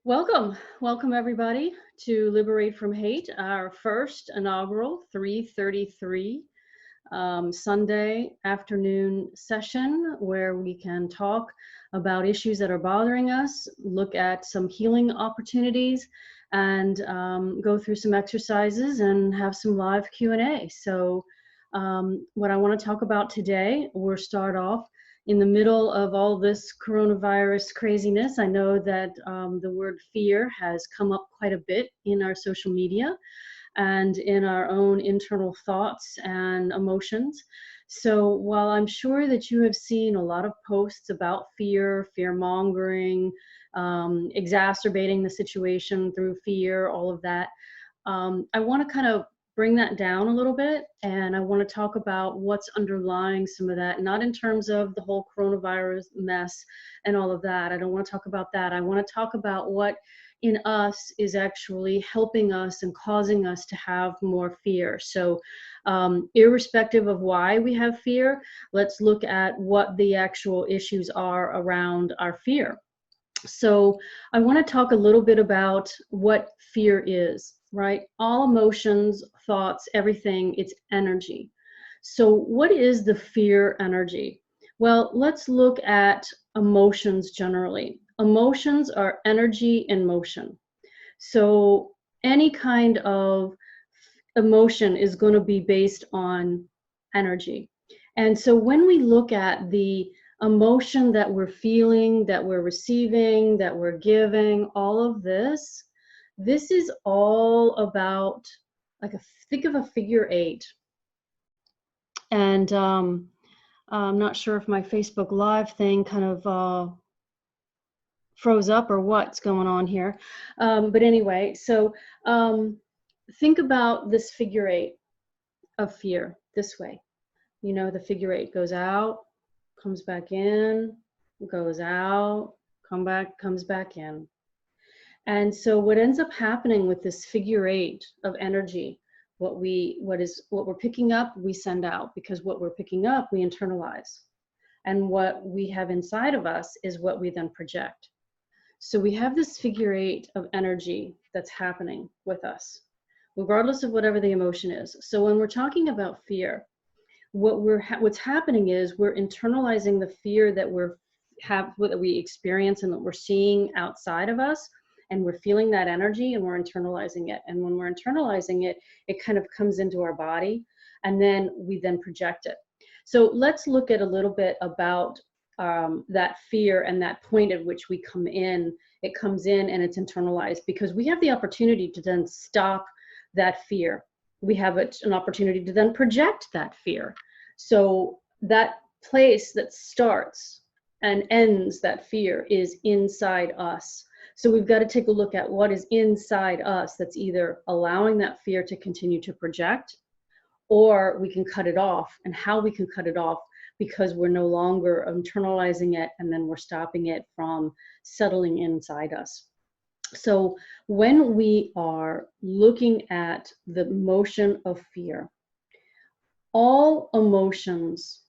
Welcome everybody to Liberate from Hate, our first inaugural 3:33 Sunday afternoon session where we can talk about issues that are bothering us, look at some healing opportunities, and go through some exercises and have some live Q&A. So what I want to talk about today, we'll start off in the middle of all this coronavirus craziness. I know that the word fear has come up quite a bit in our social media and in our own internal thoughts and emotions. So while I'm sure that you have seen a lot of posts about fear, fear mongering, exacerbating the situation through fear, all of that, I want to kind of bring that down a little bit, and I want to talk about what's underlying some of that, not in terms of the whole coronavirus mess and all of that. I don't want to talk about that. I want to talk about what in us is actually helping us and causing us to have more fear. So irrespective of why we have fear, let's look at what the actual issues are around our fear. So I want to talk a little bit about what fear is, right? All emotions, thoughts, everything, it's energy. So what is the fear energy? Well, let's look at emotions generally. Emotions are energy in motion. So any kind of emotion is going to be based on energy. And so when we look at the emotion that we're feeling, that we're receiving, that we're giving, all of this, this is all about think of a figure eight. And I'm not sure if my Facebook Live thing kind of froze up or what's going on here. But anyway, so think about this figure eight of fear this way. You know, the figure eight goes out, comes back in, goes out, comes back in. And so what ends up happening with this figure eight of energy, what we're picking up, we send out, because what we're picking up, we internalize. And what we have inside of us is what we then project. So we have this figure eight of energy that's happening with us, regardless of whatever the emotion is. So when we're talking about fear, what's happening is we're internalizing the fear that we experience and that we're seeing outside of us, and we're feeling that energy and we're internalizing it. And when we're internalizing it, it kind of comes into our body, and then we then project it. So let's look at a little bit about that fear and that point at which we come in. It comes in and it's internalized, because we have the opportunity to then stop that fear. We have an opportunity to then project that fear. So that place that starts and ends that fear is inside us. So we've got to take a look at what is inside us that's either allowing that fear to continue to project, or we can cut it off, and how we can cut it off, because we're no longer internalizing it, and then we're stopping it from settling inside us. So when we are looking at the motion of fear, all emotions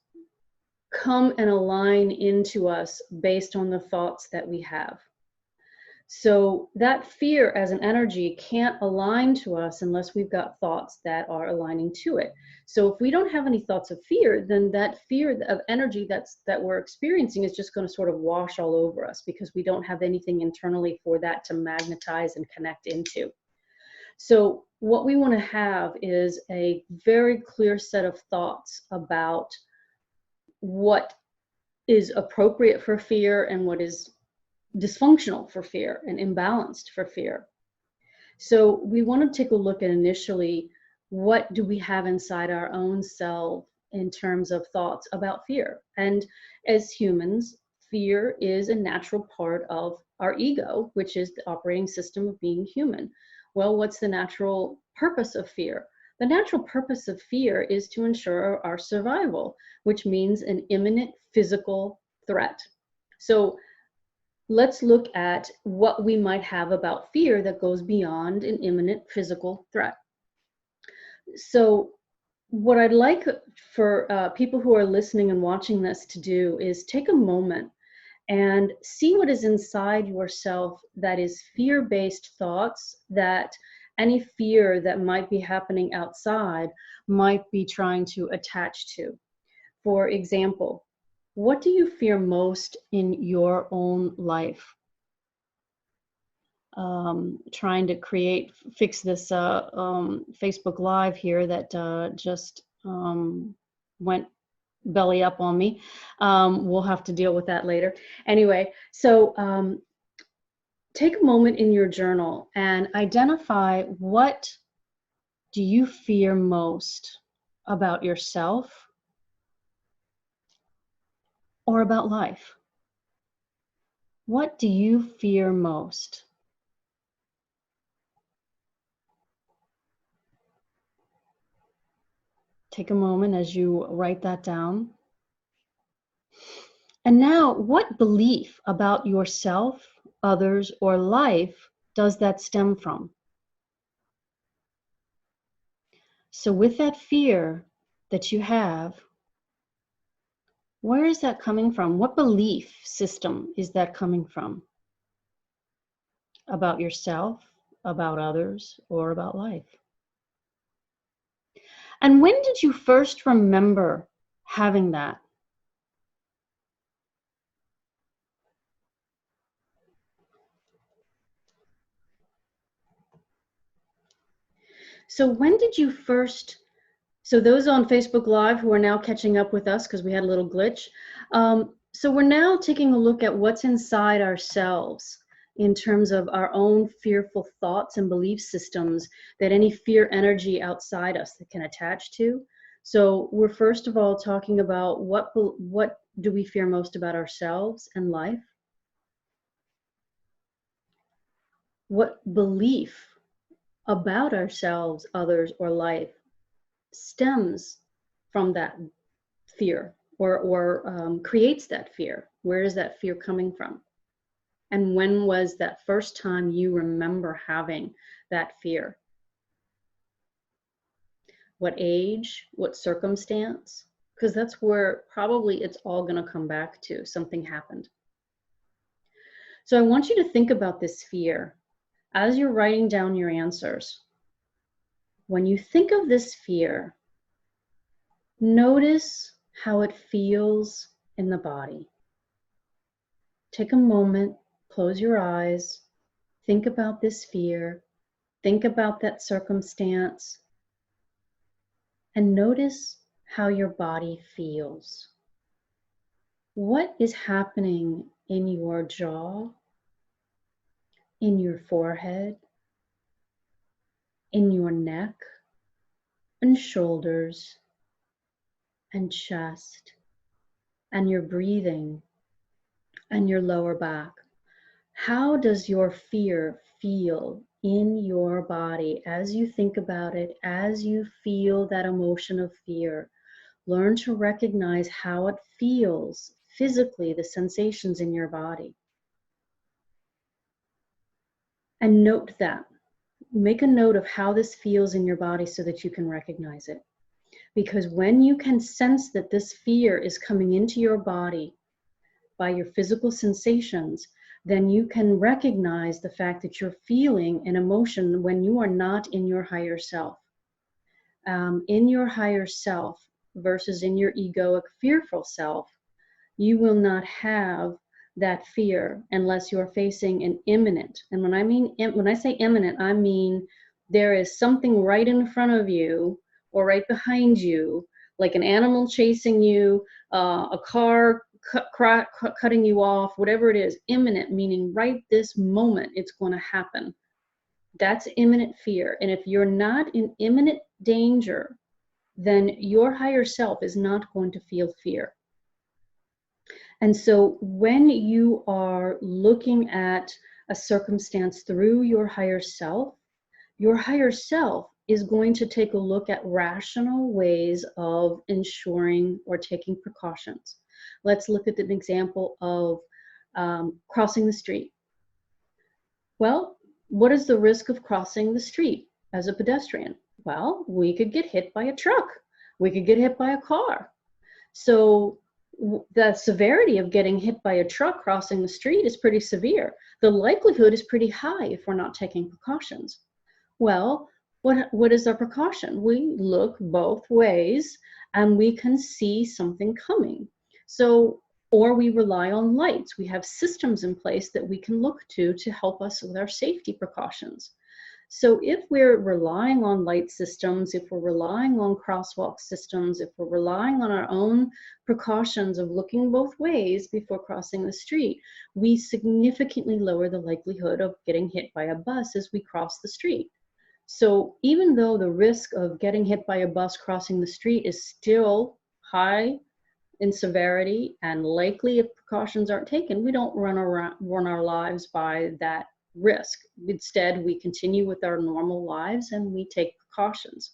come and align into us based on the thoughts that we have. So that fear as an energy can't align to us unless we've got thoughts that are aligning to it. So if we don't have any thoughts of fear, then that fear of energy that we're experiencing is just going to sort of wash all over us, because we don't have anything internally for that to magnetize and connect into. So what we want to have is a very clear set of thoughts about what is appropriate for fear and what is dysfunctional for fear and imbalanced for fear. So we want to take a look at initially, what do we have inside our own self in terms of thoughts about fear? And as humans, fear is a natural part of our ego, which is the operating system of being human. Well, what's the natural purpose of fear? The natural purpose of fear is to ensure our survival, which means an imminent physical threat. So let's look at what we might have about fear that goes beyond an imminent physical threat. So what I'd like for people who are listening and watching this to do is take a moment and see what is inside yourself that is fear-based thoughts, that any fear that might be happening outside might be trying to attach to. For example, what do you fear most in your own life? Trying to fix this Facebook Live here that just went belly up on me. We'll have to deal with that later. Anyway, so take a moment in your journal and identify, what do you fear most about yourself or about life? What do you fear most? Take a moment as you write that down. And now, what belief about yourself, others, or life does that stem from? So with that fear that you have, where is that coming from? What belief system is that coming from? About yourself, about others, or about life? And when did you first remember having that? So when did you first, so those on Facebook Live who are now catching up with us because we had a little glitch, so we're now taking a look at what's inside ourselves in terms of our own fearful thoughts and belief systems that any fear energy outside us that can attach to. So we're first of all talking about what do we fear most about ourselves and life? What belief about ourselves, others, or life stems from that fear or creates that fear? Where is that fear coming from? And when was that first time you remember having that fear? What age? What circumstance? Because that's where probably it's all going to come back to. Something happened. So I want you to think about this fear as you're writing down your answers. When you think of this fear, notice how it feels in the body. Take a moment, close your eyes, think about this fear, think about that circumstance, and notice how your body feels. What is happening in your jaw, in your forehead, in your neck and shoulders and chest, and your breathing and your lower back? How does your fear feel in your body as you think about it, as you feel that emotion of fear? Learn to recognize how it feels physically, the sensations in your body. And note that. Make a note of how this feels in your body so that you can recognize it. Because when you can sense that this fear is coming into your body by your physical sensations, then you can recognize the fact that you're feeling an emotion when you are not in your higher self. In your higher self versus in your egoic, fearful self, you will not have that fear unless you're facing an imminent. And when I say imminent, I mean there is something right in front of you or right behind you, like an animal chasing you, a car cutting you off, whatever it is. Imminent meaning right this moment it's going to happen. That's imminent fear. And if you're not in imminent danger, then your higher self is not going to feel fear. And so when you are looking at a circumstance through your higher self is going to take a look at rational ways of ensuring or taking precautions. Let's look at an example of crossing the street. Well, what is the risk of crossing the street as a pedestrian? Well, we could get hit by a truck. We could get hit by a car. So the severity of getting hit by a truck crossing the street is pretty severe. The likelihood is pretty high if we're not taking precautions. Well, what is our precaution? We look both ways and we can see something coming. So, or we rely on lights. We have systems in place that we can look to help us with our safety precautions. So if we're relying on light systems, if we're relying on crosswalk systems, if we're relying on our own precautions of looking both ways before crossing the street, we significantly lower the likelihood of getting hit by a bus as we cross the street. So even though the risk of getting hit by a bus crossing the street is still high in severity and likely if precautions aren't taken, we don't run our lives by that risk. Instead, we continue with our normal lives and we take precautions.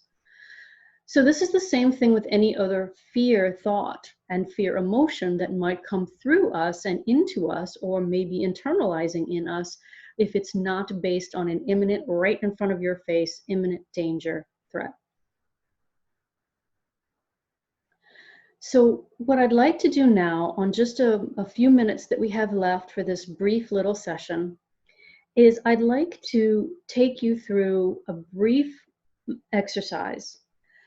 So this is the same thing with any other fear thought and fear emotion that might come through us and into us, or maybe internalizing in us, if it's not based on an imminent, right in front of your face, imminent danger threat. So what I'd like to do now, on just a few minutes that we have left for this brief little session, is I'd like to take you through a brief exercise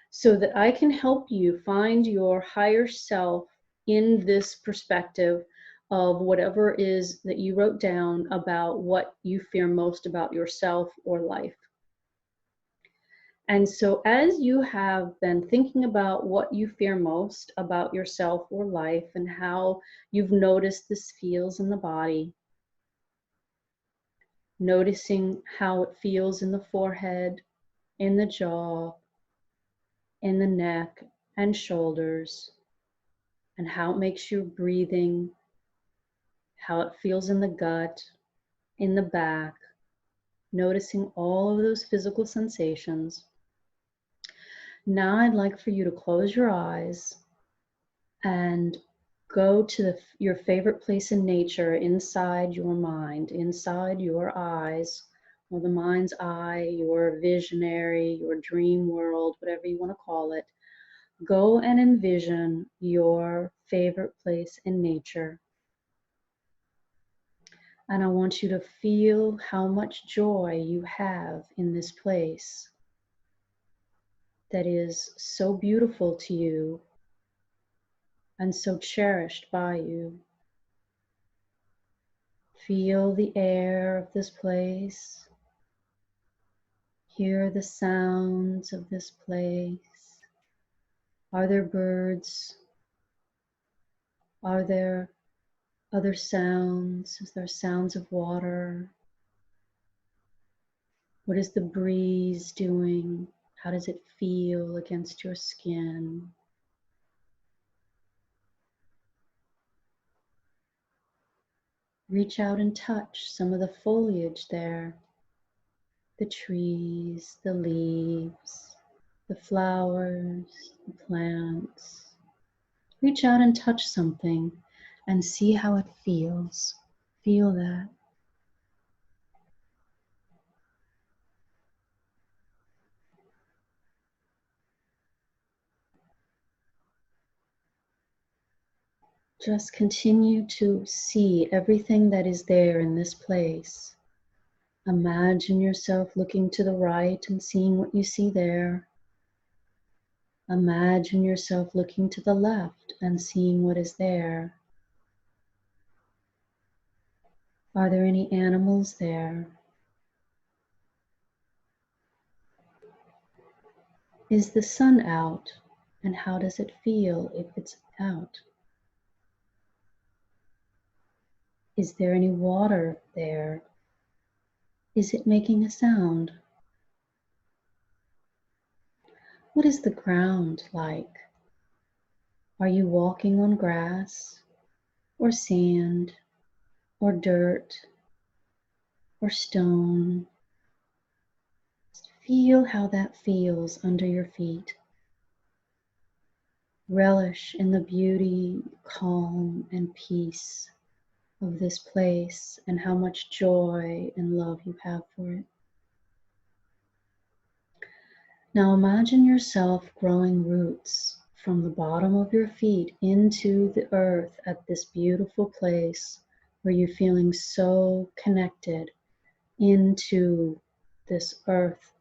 so that I can help you find your higher self in this perspective of whatever it is that you wrote down about what you fear most about yourself or life. And so as you have been thinking about what you fear most about yourself or life and how you've noticed this feels in the body, noticing how it feels in the forehead, in the jaw, in the neck and shoulders, and how it makes you breathing, how it feels in the gut, in the back, noticing all of those physical sensations. Now I'd like for you to close your eyes and go to your favorite place in nature inside your mind, inside your eyes, or the mind's eye, your visionary, your dream world, whatever you want to call it. Go and envision your favorite place in nature. And I want you to feel how much joy you have in this place that is so beautiful to you and so cherished by you. Feel the air of this place. Hear the sounds of this place. Are there birds? Are there other sounds? Is there sounds of water? What is the breeze doing? How does it feel against your skin? Reach out and touch some of the foliage there. The trees, the leaves, the flowers, the plants. Reach out and touch something and see how it feels. Feel that. Just continue to see everything that is there in this place. Imagine yourself looking to the right and seeing what you see there. Imagine yourself looking to the left and seeing what is there. Are there any animals there? Is the sun out, and how does it feel if it's out? Is there any water there? Is it making a sound? What is the ground like? Are you walking on grass, or sand, or dirt, or stone? Just feel how that feels under your feet. Relish in the beauty, calm, and peace of this place and how much joy and love you have for it. Now imagine yourself growing roots from the bottom of your feet into the earth at this beautiful place where you're feeling so connected into this earth,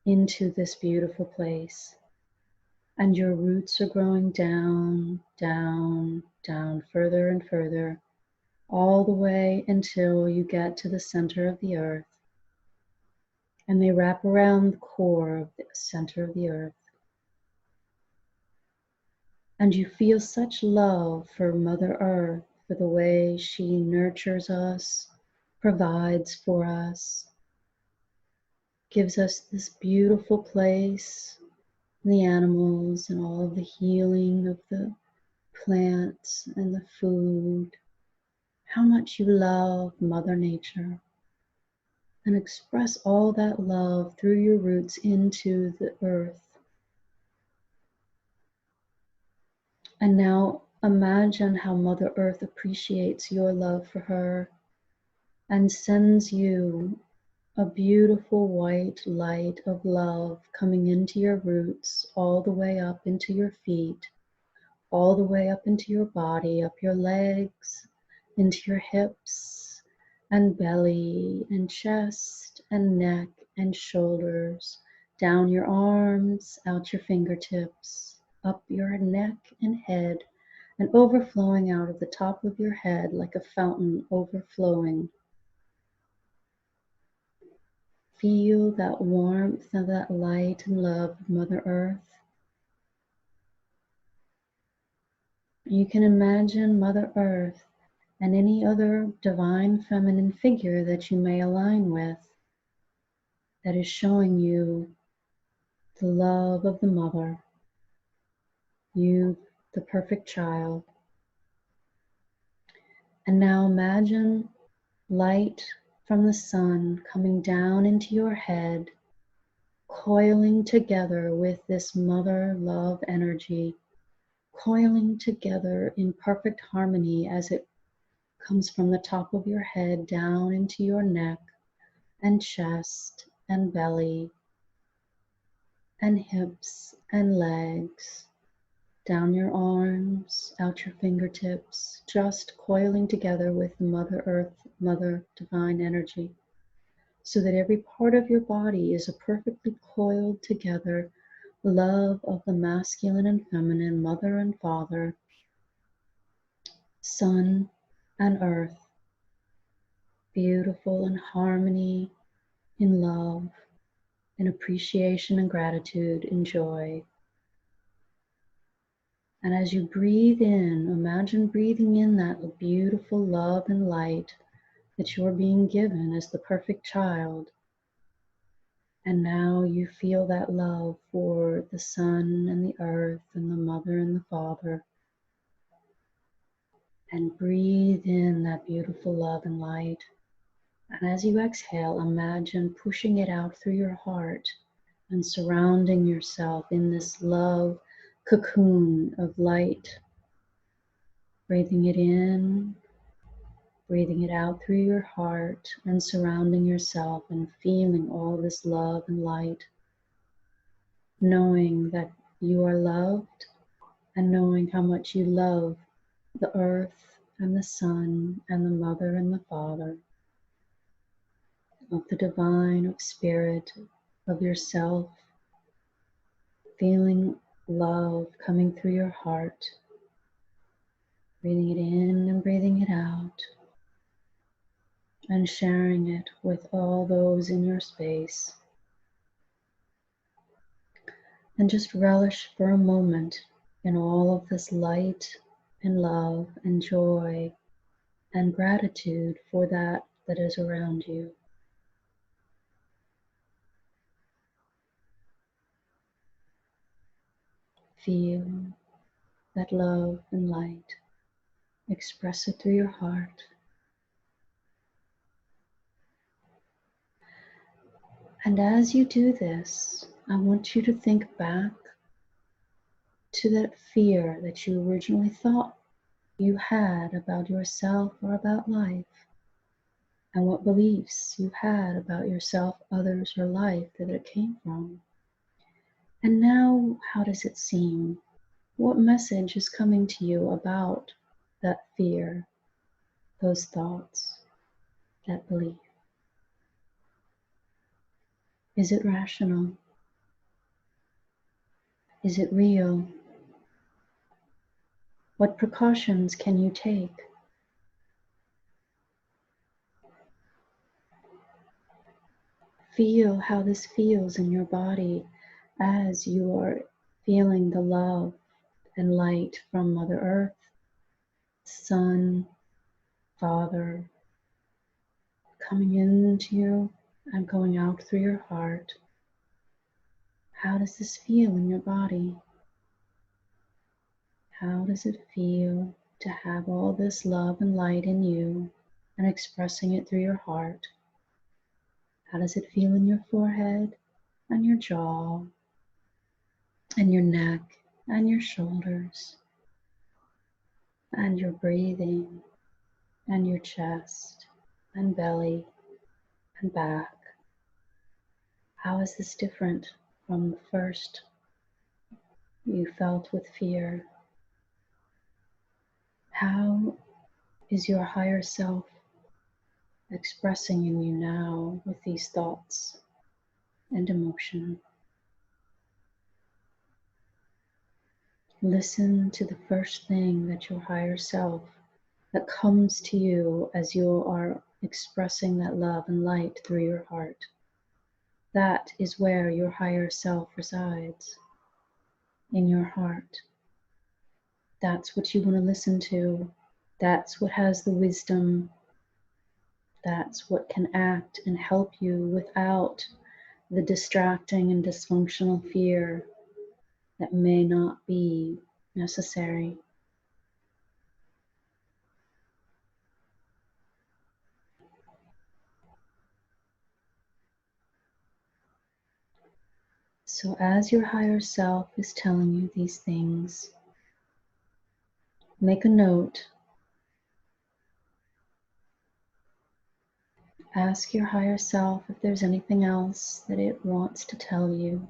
into this beautiful place. And your roots are growing down, down, down, further and further, all the way until you get to the center of the earth. And they wrap around the core of the center of the earth. And you feel such love for Mother Earth, for the way she nurtures us, provides for us, gives us this beautiful place, the animals and all of the healing of the plants and the food. How much you love Mother Nature. And express all that love through your roots into the earth. And now imagine how Mother Earth appreciates your love for her and sends you a beautiful white light of love coming into your roots, all the way up into your feet, all the way up into your body, up your legs, into your hips and belly and chest and neck and shoulders, down your arms, out your fingertips, up your neck and head, and overflowing out of the top of your head like a fountain overflowing. Feel that warmth and that light and love of Mother Earth. You can imagine Mother Earth and any other divine feminine figure that you may align with that is showing you the love of the mother, you, the perfect child. And now imagine light from the sun coming down into your head, coiling together with this mother love energy, coiling together in perfect harmony as it comes from the top of your head down into your neck and chest and belly and hips and legs, down your arms, out your fingertips, just coiling together with Mother Earth, Mother Divine Energy, so that every part of your body is a perfectly coiled together love of the masculine and feminine, Mother and Father, Sun and Earth, beautiful in harmony, in love, in appreciation and gratitude, in joy. And as you breathe in, imagine breathing in that beautiful love and light that you're being given as the perfect child. And now you feel that love for the sun and the earth and the mother and the father. And breathe in that beautiful love and light. And as you exhale, imagine pushing it out through your heart and surrounding yourself in this love cocoon of light. Breathing it in, breathing it out through your heart, and surrounding yourself and feeling all this love and light. Knowing that you are loved and knowing how much you love the earth and the sun and the mother and the father, of the divine, of spirit, of yourself, feeling love coming through your heart, breathing it in and breathing it out, and sharing it with all those in your space. And just relish for a moment in all of this light and love and joy and gratitude for that that is around you. Feel that love and light. Express it through your heart. And as you do this, I want you to think back to that fear that you originally thought you had about yourself or about life, and what beliefs you had about yourself, others, or life that it came from. And now, how does it seem? What message is coming to you about that fear, those thoughts, that belief? Is it rational? Is it real? What precautions can you take? Feel how this feels in your body as you are feeling the love and light from Mother Earth, Sun, Father, coming into you and going out through your heart. How does this feel in your body? How does it feel to have all this love and light in you and expressing it through your heart? How does it feel in your forehead and your jaw and your neck and your shoulders and your breathing and your chest and belly and back? How is this different from the first you felt with fear? How is your higher self expressing in you now with these thoughts and emotion? Listen to the first thing that your higher self that comes to you as you are expressing that love and light through your heart. That is where your higher self resides, in your heart. That's what you want to listen to. That's what has the wisdom. That's what can act and help you without the distracting and dysfunctional fear that may not be necessary. So as your higher self is telling you these things, make a note. Ask your higher self if there's anything else that it wants to tell you.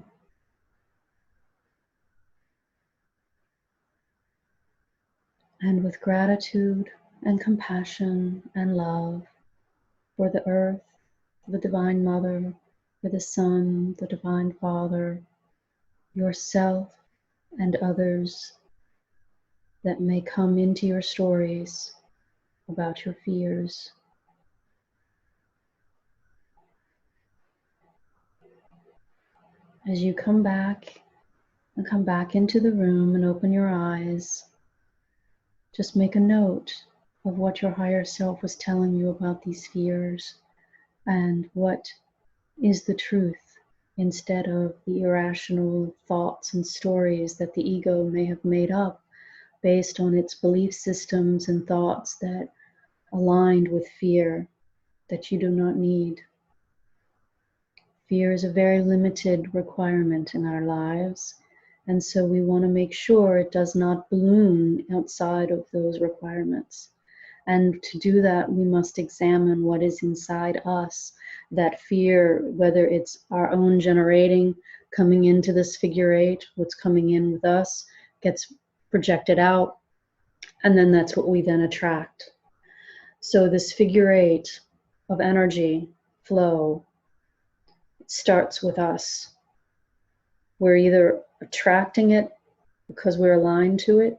And with gratitude and compassion and love for the earth, for the Divine Mother, for the Sun, the Divine Father, yourself, and others that may come into your stories about your fears. As you come back and come back into the room and open your eyes, just make a note of what your higher self was telling you about these fears and what is the truth instead of the irrational thoughts and stories that the ego may have made up based on its belief systems and thoughts that aligned with fear that you do not need. Fear is a very limited requirement in our lives, and so we want to make sure it does not balloon outside of those requirements. And to do that, we must examine what is inside us. That fear, whether it's our own generating, coming into this figure eight, what's coming in with us, gets projected out, and then that's what we then attract. So this figure eight of energy flow starts with us. We're either attracting it because we're aligned to it,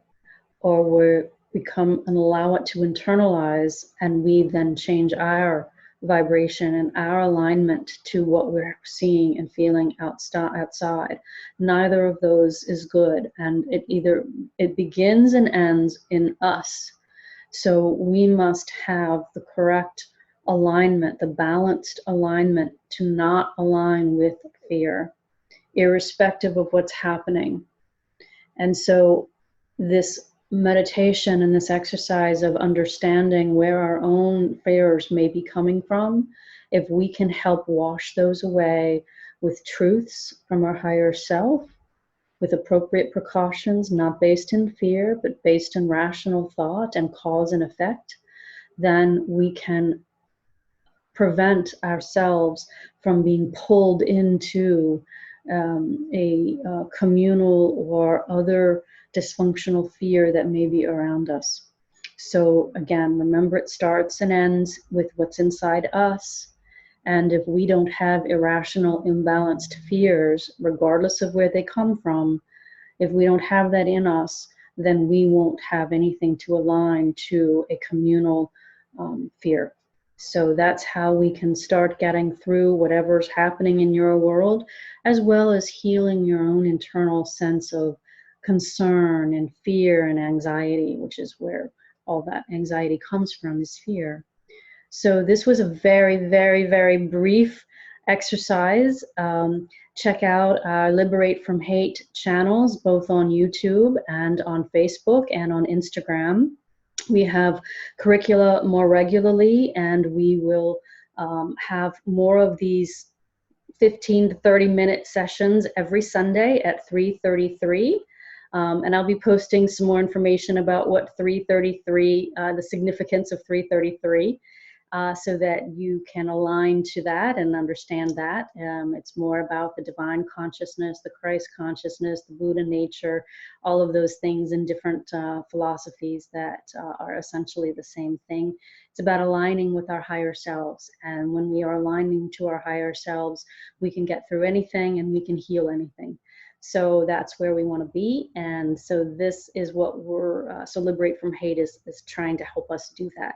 or we come and allow it to internalize, and we then change our vibration and our alignment to what we're seeing and feeling outside. Neither of those is good, and it begins and ends in us. So we must have the correct alignment, the balanced alignment, to not align with fear, irrespective of what's happening. And so this meditation and this exercise of understanding where our own fears may be coming from, if we can help wash those away with truths from our higher self, with appropriate precautions, not based in fear, but based in rational thought and cause and effect, then we can prevent ourselves from being pulled into a communal or other dysfunctional fear that may be around us. So again, remember, it starts and ends with what's inside us. And if we don't have irrational, imbalanced fears, regardless of where they come from, if we don't have that in us, then we won't have anything to align to a communal fear. So that's how we can start getting through whatever's happening in your world, as well as healing your own internal sense of concern and fear and anxiety, which is where all that anxiety comes from, is fear. So this was a very, very, very brief exercise. Check out our Liberate from Hate channels, both on YouTube and on Facebook and on Instagram. We have curricula more regularly, and we will have more of these 15 to 30-minute sessions every Sunday at 3:33. And I'll be posting some more information about what 3:33, the significance of 3:33. So that you can align to that and understand that. It's more about the divine consciousness, the Christ consciousness, the Buddha nature, all of those things in different philosophies that are essentially the same thing. It's about aligning with our higher selves. And when we are aligning to our higher selves, we can get through anything and we can heal anything. So that's where we want to be. And so this is what we're, so Liberate from Hate is trying to help us do that.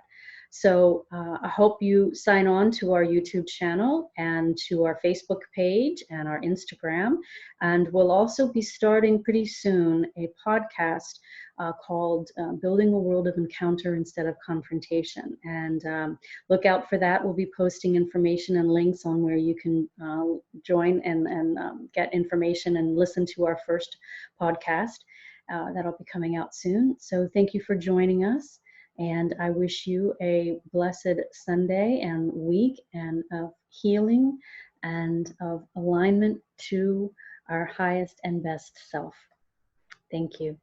So I hope you sign on to our YouTube channel and to our Facebook page and our Instagram. And we'll also be starting pretty soon a podcast called Building a World of Encounter Instead of Confrontation. And look out for that. We'll be posting information and links on where you can join and get information and listen to our first podcast. That'll be coming out soon. So thank you for joining us. And I wish you a blessed Sunday and week, and of healing and of alignment to our highest and best self. Thank you.